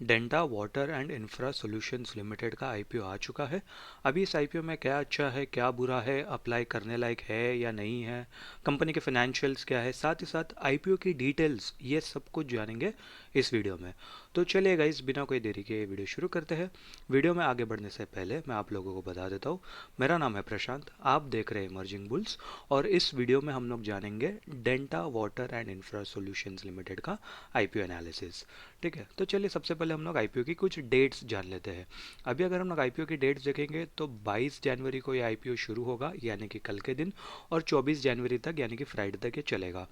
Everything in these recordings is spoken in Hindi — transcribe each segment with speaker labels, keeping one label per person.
Speaker 1: Denta water and infra solutions limited का आईपीओ आ चुका है। अभी इस आईपीओ में क्या अच्छा है क्या बुरा है, अप्लाई करने लायक है या नहीं है, कंपनी के फाइनेंशियल्स क्या है, साथ ही साथ आईपीओ की डिटेल्स, ये सब कुछ जानेंगे इस वीडियो में। तो चलिए गाइस, बिना कोई देरी के वीडियो शुरू करते हैं। वीडियो में आगे बढ़ने से पहले मैं आप लोगों को बता देता हूँ, मेरा नाम है प्रशांत, आप देख रहे हैं इमर्जिंग बुल्स, और इस वीडियो में हम लोग जानेंगे Denta water and infra solutions limited का आईपीओ एनालिसिस। ठीक है, तो चलिए सबसे पहले हम लोग आईपीओ की कुछ डेट्स जान लेते हैं। अभी अगर हम लोग आईपीओ की डेट्स देखेंगे तो 22 जनवरी को ये आईपीओ शुरू होगा, यानी कि कल के दिन, और 24 जनवरी तक यानी कि फ्राइडे तक ये चलेगा।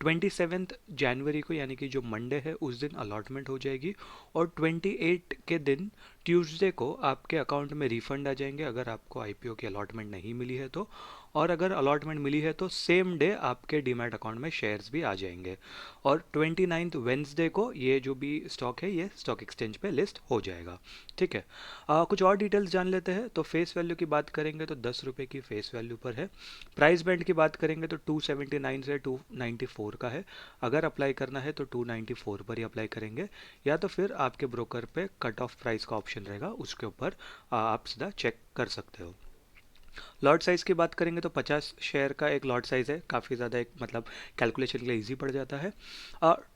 Speaker 1: 27 जनवरी को यानी कि जो मंडे है उस दिन अलॉटमेंट हो जाएगी, और 28 के दिन ट्यूसडे को आपके अकाउंट में रिफंड आ जाएंगे अगर आपको आईपीओ की अलॉटमेंट नहीं मिली है तो, और अगर अलॉटमेंट मिली है तो सेम डे आपके डीमैट अकाउंट में शेयर्स भी आ जाएंगे। और 29 वेंसडे को ये जो भी स्टॉक है ये स्टॉक एक्सचेंज पे लिस्ट हो जाएगा। ठीक है, कुछ और डिटेल्स जान लेते हैं। तो फेस वैल्यू की बात करेंगे तो 10 रुपये की फेस वैल्यू पर है। प्राइस बैंड की बात करेंगे तो 279 से 294 का है। अगर अप्लाई करना है तो 294 पर ही अप्लाई करेंगे, या तो फिर आपके ब्रोकर पे कट ऑफ प्राइस का ऑप्शन रहेगा, उसके ऊपर आप सीधा चेक कर सकते हो। लॉट साइज़ की बात करेंगे तो 50 शेयर का एक लॉट साइज़ है, काफ़ी ज़्यादा एक मतलब कैलकुलेशन के लिए इजी पड़ जाता है।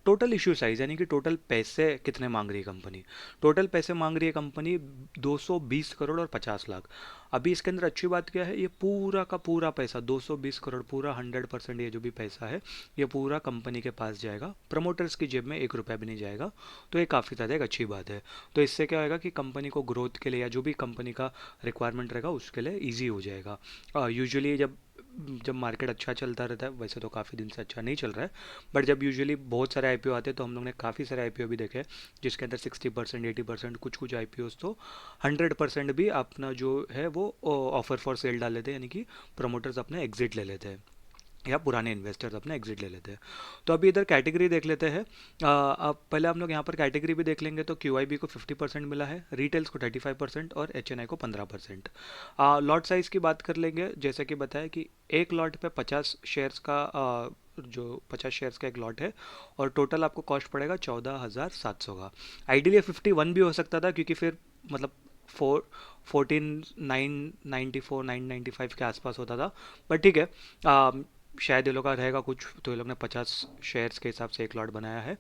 Speaker 1: टोटल इशू साइज़ यानी कि टोटल पैसे कितने मांग रही है कंपनी, टोटल पैसे मांग रही है कंपनी 220 करोड़ और 50 लाख। अभी इसके अंदर अच्छी बात क्या है, ये पूरा का पूरा पैसा 220 करोड़ पूरा 100% ये जो भी पैसा है ये पूरा कंपनी के पास जाएगा, प्रमोटर्स की जेब में 1 रुपया भी नहीं जाएगा। तो ये काफ़ी ज़्यादा एक अच्छी बात है। तो इससे क्या होगा कि कंपनी को ग्रोथ के लिए या जो भी कंपनी का रिक्वायरमेंट रहेगा उसके लिए ईजी हो जाएगा। यूजुअली जब जब मार्केट अच्छा चलता रहता है, वैसे तो काफ़ी दिन से अच्छा नहीं चल रहा है, बट जब यूजुअली बहुत सारे आईपीओ आते हैं तो हम लोग ने काफ़ी सारे आईपीओ भी देखे हैं जिसके अंदर 60% 80%, कुछ कुछ आईपीओ तो 100% भी अपना जो है वो ऑफर फॉर सेल डाल लेते हैं, यानी कि प्रमोटर्स अपने एग्जिट ले लेते हैं या पुराने इन्वेस्टर्स अपना एग्जिट ले लेते हैं। तो अभी इधर कैटेगरी देख लेते हैं। अब पहले हम लोग यहाँ पर कैटेगरी भी देख लेंगे तो क्यूआईबी को 50% मिला है, रिटेल्स को 35% और एचएनआई को 15%। लॉट साइज़ की बात कर लेंगे, जैसे कि बताया कि एक लॉट पे 50 शेयर्स का जो 50 शेयर्स का एक लॉट है, और टोटल आपको कॉस्ट पड़ेगा 14,700 का। आइडियली 51 भी हो सकता था, क्योंकि फिर मतलब 14,994 995 के आसपास होता था, बट ठीक है। शायद ये लोग का रहेगा कुछ, तो ये लोग ने 50 शेयर्स के हिसाब से एक लॉट बनाया है।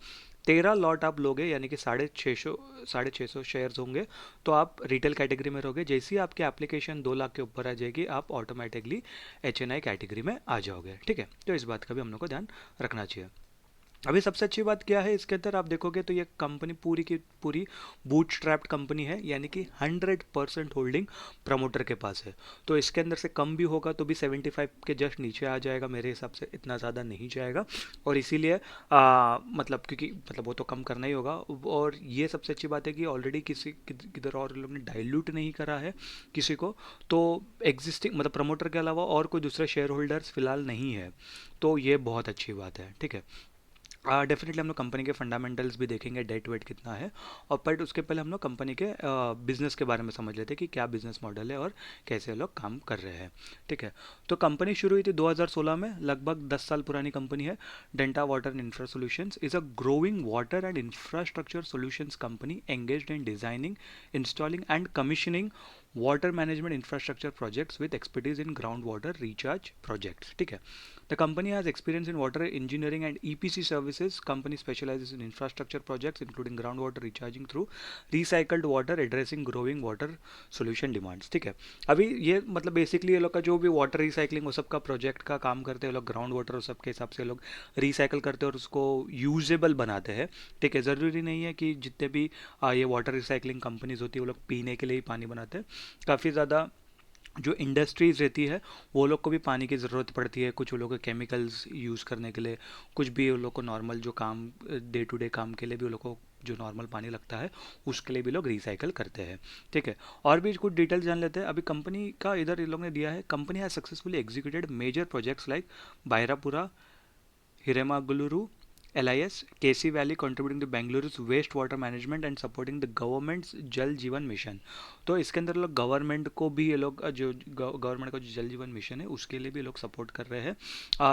Speaker 1: 13 लॉट आप लोगे यानी कि 650 शेयर्स होंगे, तो आप रिटेल कैटेगरी में रहोगे। जैसे ही आपकी एप्लीकेशन 2 लाख के ऊपर आ जाएगी आप ऑटोमेटिकली एचएनआई कैटेगरी में आ जाओगे। ठीक है, तो इस बात का भी हम लोग को ध्यान रखना चाहिए। अभी सबसे अच्छी बात क्या है, इसके अंदर आप देखोगे तो ये कंपनी पूरी की पूरी बूटस्ट्रैप्ड कंपनी है, यानी कि 100% होल्डिंग प्रमोटर के पास है। तो इसके अंदर से कम भी होगा तो भी 75 के जस्ट नीचे आ जाएगा, मेरे हिसाब से इतना ज़्यादा नहीं जाएगा। और इसीलिए मतलब क्योंकि मतलब वो तो कम करना ही होगा। और ये सबसे अच्छी बात है कि ऑलरेडी किसी किधर और लोग ने डाइल्यूट नहीं करा है किसी को, तो एग्जिस्टिंग मतलब प्रमोटर के अलावा और कोई दूसरे शेयर होल्डर्स फिलहाल नहीं है, तो ये बहुत अच्छी बात है। ठीक है, डेफिनेटली हम लोग कंपनी के फंडामेंटल्स भी देखेंगे, डेट वेट कितना है, और बट उसके पहले हम लोग कंपनी के बिजनेस के बारे में समझ लेते हैं कि क्या बिजनेस मॉडल है और कैसे लोग काम कर रहे हैं। ठीक है, तो कंपनी शुरू हुई थी 2016 में, लगभग 10 साल पुरानी कंपनी है। Denta water and infra solutions is a growing water and infrastructure solutions company engaged in designing, installing and commissioning water management infrastructure projects with expertise in ground water recharge projects. ठीक है, the company has experience in water engineering and EPC services. Company specializes in infrastructure projects including groundwater recharging through recycled water, addressing growing water solution demands. ठीक है, अभी ये मतलब बेसिकली ये लोग का जो भी वाटर रिसाइकलिंग वो सब का प्रोजेक्ट का काम करते हैं लोग, ग्राउंड वाटर सब के हिसाब से लोग रिसाइकल करते हैं और उसको यूजेबल बनाते हैं। ठीक है, ज़रूरी नहीं है कि जितने भी ये वाटर रिसाइकलिंग कंपनीज होती है वो लोग पीने के लिए ही पानी बनाते हैं। काफ़ी ज़्यादा जो इंडस्ट्रीज़ रहती है वो लोग को भी पानी की ज़रूरत पड़ती है, कुछ वो लोग को केमिकल्स यूज़ करने के लिए, कुछ भी वो लोग को नॉर्मल जो काम डे टू डे काम के लिए भी वो लोग को जो नॉर्मल पानी लगता है उसके लिए भी लोग रिसाइकल करते हैं। ठीक है, और भी कुछ डिटेल्स जान लेते हैं। अभी कंपनी का इधर ये लोग ने दिया है, company has successfully executed major projects like Byrapura, Hiremagaluru, LIS, KC Valley contributing to Bengaluru's wastewater management and supporting the government's जल जीवन मिशन। तो इसके अंदर लोग गवर्नमेंट को भी ये लोग जो गवर्नमेंट का जो जल जीवन मिशन है उसके लिए भी लोग सपोर्ट कर रहे हैं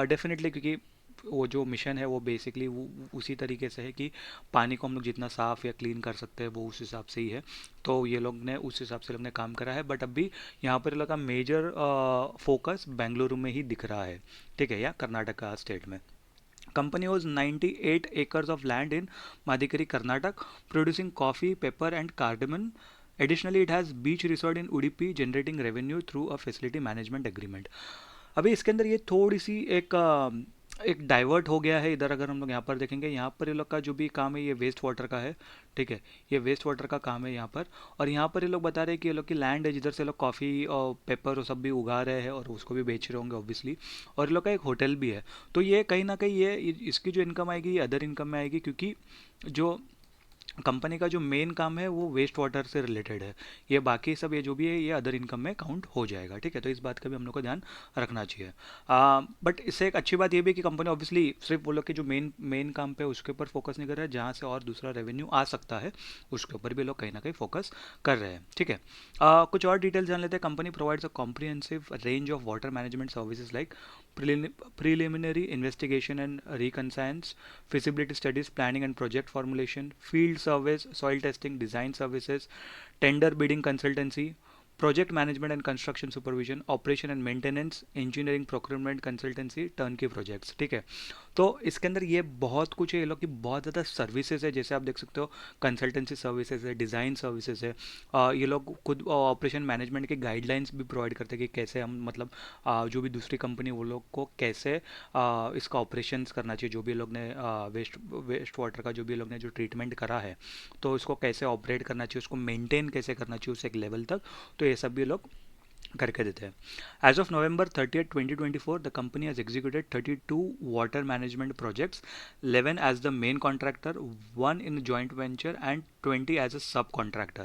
Speaker 1: डेफिनेटली, क्योंकि वो जो मिशन है वो बेसिकली उसी तरीके से है कि पानी को हम लोग जितना साफ़ या क्लीन कर सकते हैं वो उस हिसाब से ही है। तो ये लोग ने उस हिसाब से लोग ने काम करा है, बट अभी यहाँ पर लगा मेजर फोकस बेंगलुरु में ही दिख रहा है, ठीक है, या कर्नाटका स्टेट में। Company owns 98 acres of land in Madikeri, Karnataka, producing coffee, pepper, and cardamom. Additionally, it has beach resort in Udupi, generating revenue through a facility management agreement. अभी इसके अंदर ये थोड़ी सी एक डाइवर्ट हो गया है इधर। अगर हम लोग यहाँ पर देखेंगे, यहाँ पर ये लोग का जो भी काम है ये वेस्ट वाटर का है, ठीक है, ये वेस्ट वाटर का काम है यहाँ पर। और यहाँ पर ये लोग बता रहे हैं कि ये लोग की लैंड है जिधर से लोग कॉफ़ी और पेपर और सब भी उगा रहे हैं और उसको भी बेच रहे होंगे ऑब्वियसली। और ये लोग का एक होटल भी है। तो ये कहीं ना कहीं ये इसकी जो इनकम आएगी ये अदर इनकम में आएगी, क्योंकि जो कंपनी का जो मेन काम है वो वेस्ट वाटर से रिलेटेड है। ये बाकी सब ये जो भी है ये अदर इनकम में काउंट हो जाएगा, ठीक है। तो इस बात का भी हम लोग को ध्यान रखना चाहिए। बट इससे एक अच्छी बात ये भी है कि कंपनी ऑब्वियसली सिर्फ वो लोग के जो मेन काम पे उसके ऊपर फोकस नहीं कर रहा है, जहाँ से और दूसरा रेवेन्यू आ सकता है उसके ऊपर भी लोग कहीं ना कहीं फोकस कर रहे हैं, ठीक है। कुछ और डिटेल्स जान लेते हैं। Company provides a comprehensive range of water management services like preliminary investigation and reconnaissance, feasibility studies, planning and project formulation, field service, soil testing, design services, tender bidding consultancy, project management and construction supervision, operation and maintenance, engineering procurement consultancy, turn की प्रोजेक्ट्स, ठीक है। तो इसके अंदर ये बहुत कुछ है, ये लोग की बहुत ज़्यादा सर्विसेज है, जैसे आप देख सकते हो कंसल्टेंसी सर्विसेज है, डिज़ाइन सर्विसेज है। ये लोग खुद ऑपरेशन मैनेजमेंट के गाइडलाइंस भी प्रोवाइड करते हैं कि कैसे हम मतलब जो भी दूसरी कंपनी वो लोग को कैसे इसका ऑपरेशंस करना चाहिए, जो भी लोग ने वेस्ट वाटर का जो भी लोग ने जो ट्रीटमेंट करा है तो इसको कैसे ऑपरेट करना चाहिए, उसको मेंटेन कैसे करना चाहिए उस एक लेवल तक, तो ये सब भी लोग करके देते हैं। As of November 30, 2024 the company has executed 32 water management projects, 11 as the main contractor, 1 in joint venture and 20 as a subcontractor.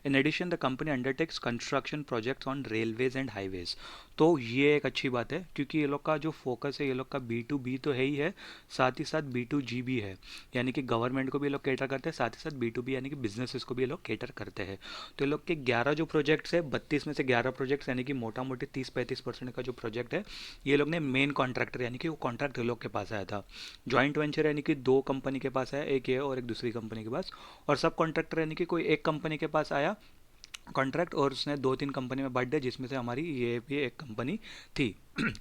Speaker 1: In addition, the company undertakes construction projects on railways and highways. तो ये एक अच्छी बात है, क्योंकि ये लोग का जो फोकस है ये लोग का B2B तो है ही है, साथ ही साथ B2G भी है, यानी कि गवर्नमेंट को भी ये लोग कैटर करते हैं, साथ ही साथ B2B यानी कि बिजनेसेस को भी ये लोग कैटर करते हैं। तो ये लोग के 11 जो प्रोजेक्ट्स है, 32 में से 11 प्रोजेक्ट्स यानी कि मोटा मोटी 30-35% का जो प्रोजेक्ट है ये लोग ने मेन कॉन्ट्रैक्टर यानी कि वो कॉन्ट्रैक्ट ये लोग के पास आया था। जॉइंट वेंचर यानी कि 2 कंपनी के पास है, एक ये और एक दूसरी कंपनी के पास। और सब कॉन्ट्रैक्टर यानी कि कोई एक कंपनी के पास आया कॉन्ट्रैक्ट और उसने 2-3 कंपनी में बांट दिया, जिसमें से हमारी ये भी एक कंपनी थी।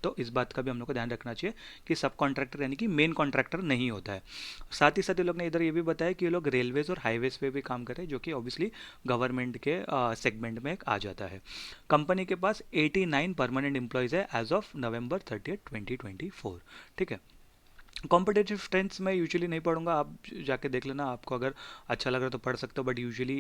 Speaker 1: तो इस बात का भी हम लोग को ध्यान रखना चाहिए कि सब कॉन्ट्रैक्टर यानी कि मेन कॉन्ट्रैक्टर नहीं होता है। साथ ही साथ ये लोग ने इधर ये भी बताया कि ये लोग रेलवेज और हाईवेज पे भी काम कर रहे हैं, जो कि ऑब्वियसली गवर्नमेंट के सेगमेंट में एक आ जाता है। कंपनी के पास 89 परमानेंट एम्प्लॉयज़ है एज ऑफ November 30, 2024, ठीक है। कॉम्पिटेटिव स्ट्रेंथ्स मैं यूजुअली नहीं पढ़ूंगा, आप जाके देख लेना, आपको अगर अच्छा लग रहा है तो पढ़ सकते हो, बट यूजुअली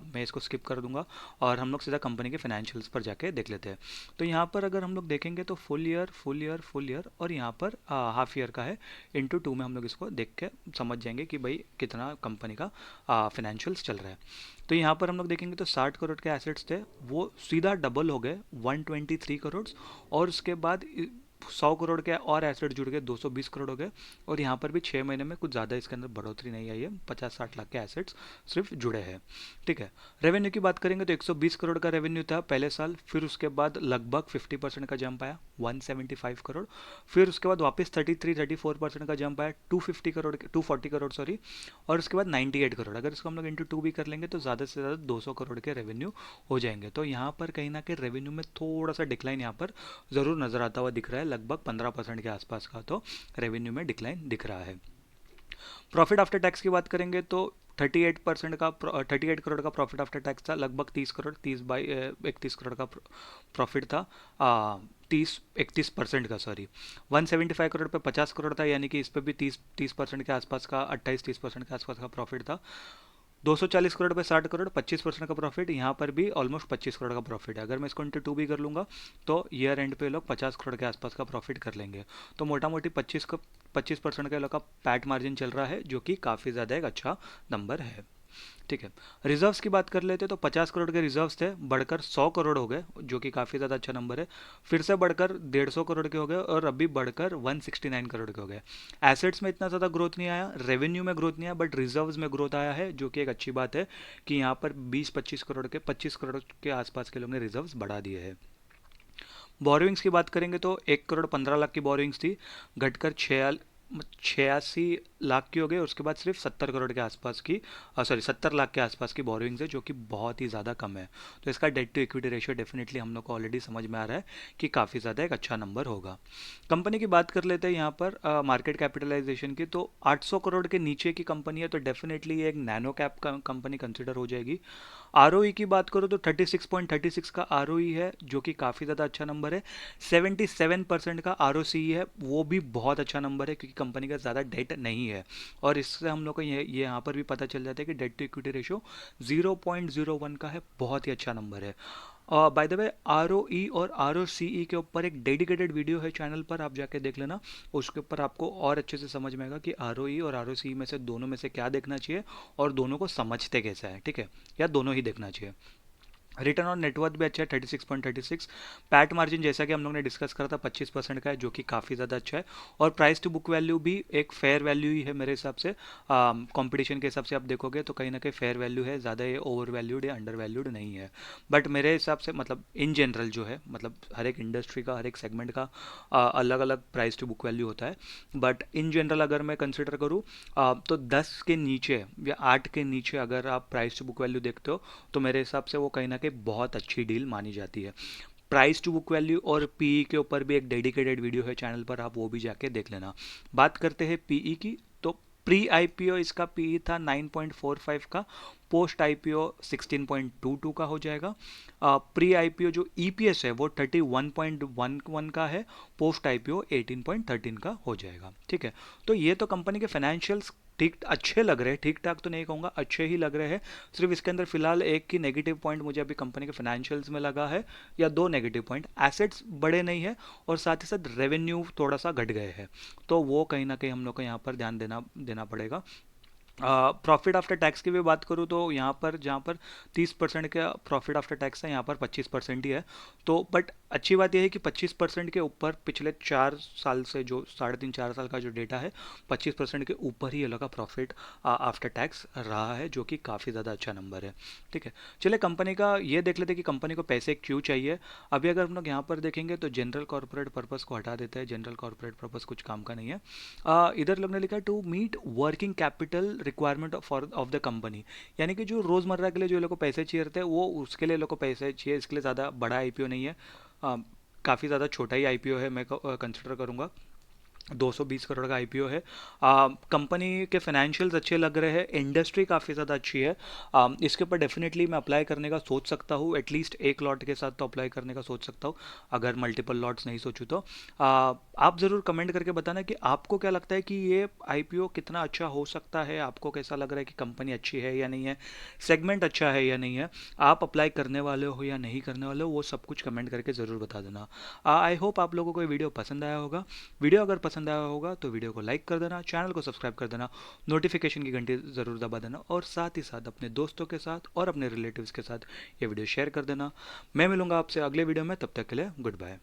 Speaker 1: मैं इसको स्किप कर दूंगा और हम लोग सीधा कंपनी के फाइनेंशियल्स पर जाके देख लेते हैं। तो यहाँ पर अगर हम लोग देखेंगे तो फुल ईयर और यहाँ पर हाफ ईयर का है, इंटू 2 में हम लोग इसको देख के समझ जाएंगे कि भाई कितना कंपनी का फाइनेंशियल्स चल रहा है। तो यहाँ पर हम लोग देखेंगे तो 60 करोड़ के एसेट्स थे, वो सीधा डबल हो गए 123 करोड़, और उसके बाद 100 करोड़ के और एसेट जुड़ गए, 220 करोड़ हो गए। और यहाँ पर भी 6 महीने में कुछ ज़्यादा इसके अंदर बढ़ोतरी नहीं आई है, 50-60 लाख के एसेट्स सिर्फ जुड़े हैं, ठीक है। रेवेन्यू की बात करेंगे तो 120 करोड़ का रेवेन्यू था पहले साल, फिर उसके बाद लगभग 50% का जंप आया 175 करोड़, फिर उसके बाद वापस 33-34% का जंप आया 240 करोड़ सॉरी, और उसके बाद 98 करोड़। अगर इसको हम लोग इंटू 2 भी कर लेंगे तो ज़्यादा से ज़्यादा 200 करोड़ के रेवेन्यू हो जाएंगे। तो यहाँ पर कहीं ना कहीं रेवेन्यू में थोड़ा सा डिक्लाइन यहाँ पर ज़रूर नज़र आता हुआ दिख रहा है, लगभग 15% के आसपास का तो रेवेन्यू में डिक्लाइन दिख रहा है। प्रॉफिट आफ्टर टैक्स की बात करेंगे तो 38 करोड़ का प्रॉफिट आफ्टर टैक्स था, लगभग 31 करोड़ का प्रॉफिट था, 31% का सॉरी, 175 करोड़ पे 50 करोड़ था, यानी कि इस पे भी 30% के आसपास का 28-30% के आसपास का प्रॉफिट था। 240 करोड़ पे 60 करोड़, 25% का प्रॉफिट, यहाँ पर भी ऑलमोस्ट 25 करोड़ का प्रॉफिट है। अगर मैं इसको इंटू 2 भी कर लूँगा तो ईयर एंड पे लोग 50 करोड़ के आसपास का प्रॉफिट कर लेंगे। तो मोटा मोटी 25% का लोग का पैट मार्जिन चल रहा है, जो कि काफ़ी ज़्यादा एक अच्छा नंबर है, ठीक है। रिजर्व्स की बात कर लेते तो 50 करोड़ के रिजर्व्स थे, बढ़कर 100 करोड़ हो गए, जो कि काफ़ी ज़्यादा अच्छा नंबर है। फिर से बढ़कर 150 करोड़ के हो गए और अभी बढ़कर 169 करोड़ के हो गए। एसेट्स में इतना ज़्यादा ग्रोथ नहीं आया, रेवेन्यू में ग्रोथ नहीं आया, बट रिजर्व्स में ग्रोथ आया है, जो कि एक अच्छी बात है कि यहाँ पर 25 करोड़ के आसपास के लोग ने रिजर्व्स बढ़ा दिए हैं। बोरोइंग्स की बात करेंगे तो 1 करोड़ 15 लाख की बोरोइंग्स थी, घटकर 86 लाख की हो गई, उसके बाद सिर्फ 70 करोड़ के आसपास की, सॉरी 70 लाख के आसपास की बोरोइंग्स है, जो कि बहुत ही ज़्यादा कम है। तो इसका debt to equity ratio definitely हम लोग को ऑलरेडी समझ में आ रहा है कि काफ़ी ज़्यादा एक अच्छा नंबर होगा। कंपनी की बात कर लेते हैं यहाँ पर मार्केट कैपिटलाइजेशन की, तो 800 करोड़ के नीचे की कंपनी है तो डेफिनेटली ये एक नैनो कैप कंपनी कंसिडर हो जाएगी। आरओई की बात करो तो 36.36 का आरओई है, जो कि काफ़ी ज़्यादा अच्छा नंबर है। 77% का आरओसी है, वो भी बहुत अच्छा नंबर है क्योंकि कंपनी का ज़्यादा डेट नहीं है। और इससे हम लोग को ये यहाँ पर भी पता चल जाता है कि डेट टू इक्विटी रेशियो 0.01 का है, बहुत ही अच्छा नंबर है। By the way, R O E और आर ओ सी ई के ऊपर एक डेडिकेटेड वीडियो है चैनल पर, आप जाके देख लेना। उसके ऊपर आपको और अच्छे से समझ में आएगा कि आर ओ ई और आर ओ सी ई में से दोनों में से क्या देखना चाहिए और दोनों को समझते कैसे हैं, ठीक है, या दोनों ही देखना चाहिए। रिटर्न ऑन नेटवर्थ भी अच्छा है 36.36। पैट मार्जिन जैसा कि हम लोग ने डिस्कस करा था 25% का है, जो कि काफ़ी ज़्यादा अच्छा है। और प्राइस टू बुक वैल्यू भी एक फेयर वैल्यू ही है मेरे हिसाब से। कंपटीशन के हिसाब से आप देखोगे तो कहीं ना कहीं फेयर वैल्यू है, ज़्यादा ये ओवर वैल्यूड या अंडर वैल्यूड नहीं है। बट मेरे हिसाब से मतलब इन जनरल जो है, मतलब हर एक इंडस्ट्री का, हर एक सेगमेंट का अलग अलग प्राइस टू बुक वैल्यू होता है। बट इन जनरल अगर मैं कंसिडर करूँ तो 10 के नीचे या 8 के नीचे अगर आप प्राइस टू बुक वैल्यू देखते हो तो मेरे हिसाब से वो कहीं ना कहीं बहुत अच्छी डील मानी जाती है। प्राइस टू बुक वैल्यू और पीई के ऊपर भी एक डेडिकेटेड वीडियो है चैनल पर, आप वो भी जाके देख लेना। बात करते हैं पीई की, तो प्री आईपीओ इसका पीई था 9.45 का, पोस्ट आईपीओ 16.22 का हो जाएगा। प्री आईपीओ जो ईपीएस है वो 31.11 का है, पोस्ट आईपीओ 18.13 का हो जाएगा, ठीक है। तो ये तो कंपनी के फाइनेंशियल्स ठीक अच्छे लग रहे हैं, ठीक ठाक तो नहीं कहूँगा, अच्छे ही लग रहे हैं। सिर्फ इसके अंदर फिलहाल एक की नेगेटिव पॉइंट मुझे अभी कंपनी के फाइनेंशियल्स में लगा है, या दो नेगेटिव पॉइंट, एसेट्स बड़े नहीं है और साथ ही साथ रेवेन्यू थोड़ा सा घट गए हैं। तो वो कहीं ना कहीं हम लोग को यहाँ पर ध्यान देना देना पड़ेगा। प्रॉफिट आफ्टर टैक्स की भी बात करूँ तो यहाँ पर जहाँ पर 30% का प्रॉफिट आफ्टर टैक्स है, यहाँ पर 25% ही है। तो बट अच्छी बात यह है कि 25% के ऊपर पिछले 4 साल से, जो 3.5 4 साल का जो डेटा है, 25% के ऊपर ही ये लोग का प्रॉफिट आफ्टर टैक्स रहा है, जो कि काफ़ी ज़्यादा अच्छा नंबर है, ठीक है। चलिए कंपनी का ये देख लेते हैं कि कंपनी को पैसे क्यों चाहिए। अभी अगर हम लोग यहाँ पर देखेंगे तो जनरल कॉर्पोरेट पर्पस को हटा देते हैं, जनरल कॉर्पोरेट पर्पस कुछ काम का नहीं है। इधर लोग ने लिखा है to meet working capital requirement of the company, यानी कि जो रोज़मर्रा के लिए जो लोग को पैसे चाहिए रहते हैं वो उसके लिए लोग को पैसे चाहिए, इसके लिए ज़्यादा बड़ा आईपीओ नहीं है, काफ़ी ज़्यादा छोटा ही आईपीओ है, मैं कंसिडर करूँगा। 220 करोड़ का आईपीओ है। कंपनी के फाइनेंशियल्स अच्छे लग रहे हैं, इंडस्ट्री काफ़ी ज़्यादा अच्छी है। इसके ऊपर डेफिनेटली मैं अप्लाई करने का सोच सकता हूँ, एटलीस्ट एक लॉट के साथ तो अप्लाई करने का सोच सकता हूँ, अगर मल्टीपल लॉट्स नहीं सोचूँ तो। आप ज़रूर कमेंट करके बताना कि आपको क्या लगता है कि ये आईपीओ कितना अच्छा हो सकता है, आपको कैसा लग रहा है कि कंपनी अच्छी है या नहीं है, सेगमेंट अच्छा है या नहीं है, आप अप्लाई करने वाले हो या नहीं करने वाले हो, वो सब कुछ कमेंट करके ज़रूर बता देना। आई होप आप लोगों को ये वीडियो पसंद आया होगा। वीडियो अगर पसंद आया होगा तो वीडियो को लाइक कर देना, चैनल को सब्सक्राइब कर देना, नोटिफिकेशन की घंटी ज़रूर दबा देना, और साथ ही साथ अपने दोस्तों के साथ और अपने रिलेटिव्स के साथ ये वीडियो शेयर कर देना। मैं मिलूंगा आपसे अगले वीडियो में, तब तक के लिए गुड बाय।